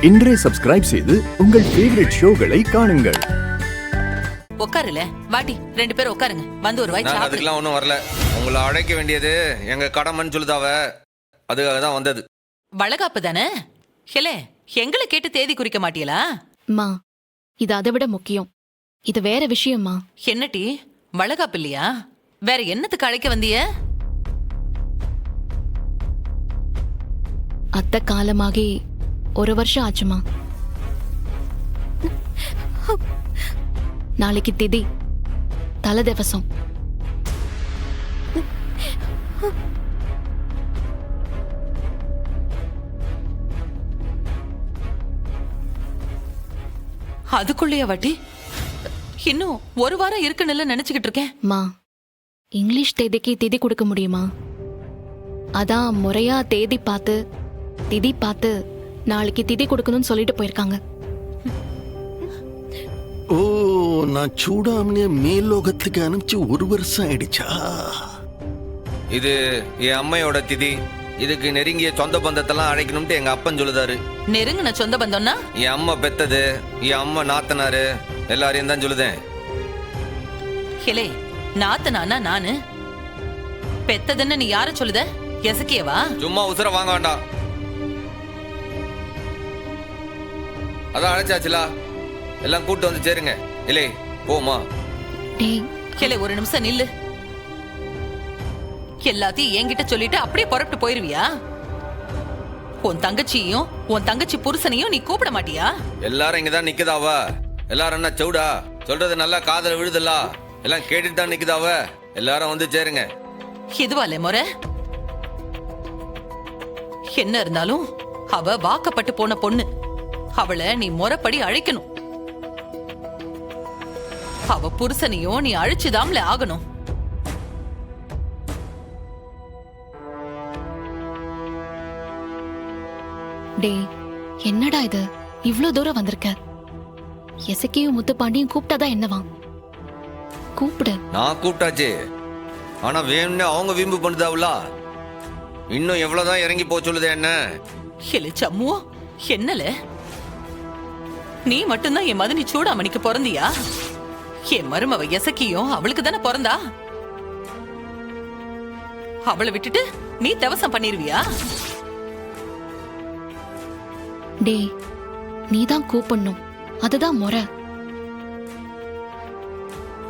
இன்றே சப்ஸ்கிரைப் செய்து உங்கள் ஃபேவரட் ஷோகளை காணுங்கள். உட்காருல வாடி, 2 பேரும் உட்காருங்க. வந்து ஒரு வாய் சாப்பிடு. அதுக்கெல்லாம் ஒன்றும் வரல. உங்களை அழைக்க வேண்டியது எங்க கடமைன்னு சொல்லுதாவ, அதுக்காக தான் வந்தது. வளகாப்பு தானே? ஹெலே, எங்களை கேட்டு தேதி குறிக்க மாட்டீங்களா? மா, இது அதை விட முக்கியம். இது வேற விஷயம்மா. என்னடி வளகாப்பு இல்லையா? வேற என்னத்துக்கு அழைக்க வந்திய? அத்தை காலமாகி 1 வருஷம் ஆச்சுமா. நாளைக்கு திதி, தலை தேவசம். அதுக்குள்ளேயா வாட்டி? இன்னும் 1 வாரம் இருக்குன்னு நினைச்சுக்கிட்டு இருக்கேன். மா, இங்கிலீஷ் தேதிக்கு திதி கொடுக்க முடியுமா? அதான் முறையா தேதி பார்த்து திதி பார்த்து நாளைக்கு திதி கொடுக்கணும்னு சொல்லிட்டு போயிருக்காங்க. ஓ, நான் சூடாமணிய மேல்லோகத்துக்கு அனுப்பிச்சு 1 வருஷம் ஆயிடுச்சா? இது என் அம்மையோட திதி. இதுக்கு நெருங்கிய சொந்த பந்தத்தெல்லாம் அழைக்கணும்ட்டு எங்க அப்பன் சொல்லுதாரு. நெருங்கின சொந்த பந்தம்னா? என் அம்மா பெத்தது, என் அம்மா நாத்தனாரு எல்லாரையும் தான் சொல்லுதேன். ஹெலே, நாத்தனானா நானு, பெத்ததுன்னு நீ யார சொல்லுத? எசக்கியவா? சும்மா உசுர வாங்க வேண்டாம். அதான் அழைச்சாச்சுலா, எல்லாம் கூட்டு வந்து சேருங்க. இல்லை போமா. டேய், ஹெலே, ஒரு நிமிஷம் நில்லு. எல்லாத்தையும் என்கிட்ட சொல்லிட்டு அப்படியே புறப்பட்டு போயிருவியா? உன் தங்கச்சியும் உன் தங்கச்சி புருஷனையும் நீ கூப்பிட மாட்டியா? எல்லாரும் இங்கதான் நிக்குதாவ. எல்லாரும் என்ன சவுடா சொல்றது நல்லா காதல விழுதுல்ல, எல்லாம் கேட்டுட்டு தான் நிக்குதாவ. எல்லாரும் வந்து சேருங்க. இதுவாலே முறை? என்ன இருந்தாலும் அவ வாக்கப்பட்டு போன பொண்ணு. அவளை நீ முறைப்படி அழைக்கணும். அவ புருஷனையும் நீ அழைச்சுதாம்ல ஆகணும். டேய், என்னடா இது? இவ்ளோ தூரம் வந்திருக்க. எசக்கியும் முத்துப்பாண்டியும் கூப்பிட்டாதான் என்னவா? கூப்பிடு. நான் கூப்பிட்டாச்சு, ஆனா வேணும்னு அவங்க வீம்பு பண்ணுதாவுல. இன்னும் எவ்வளவுதான் இறங்கி போ சொல்லுது என்ன? சம்முவோ, என்னல நீ மட்டும்தான் என் மதனி சூடாமணிக்கு பிறந்தியா? என் மருமவ எசக்கியும் அவளுக்கு தானே பிறந்தா. அவளை விட்டுட்டு நீ தவசம் பண்ணிருவியா? டேய், நீதான் கூப்பிடணும். அதுதான் முறை.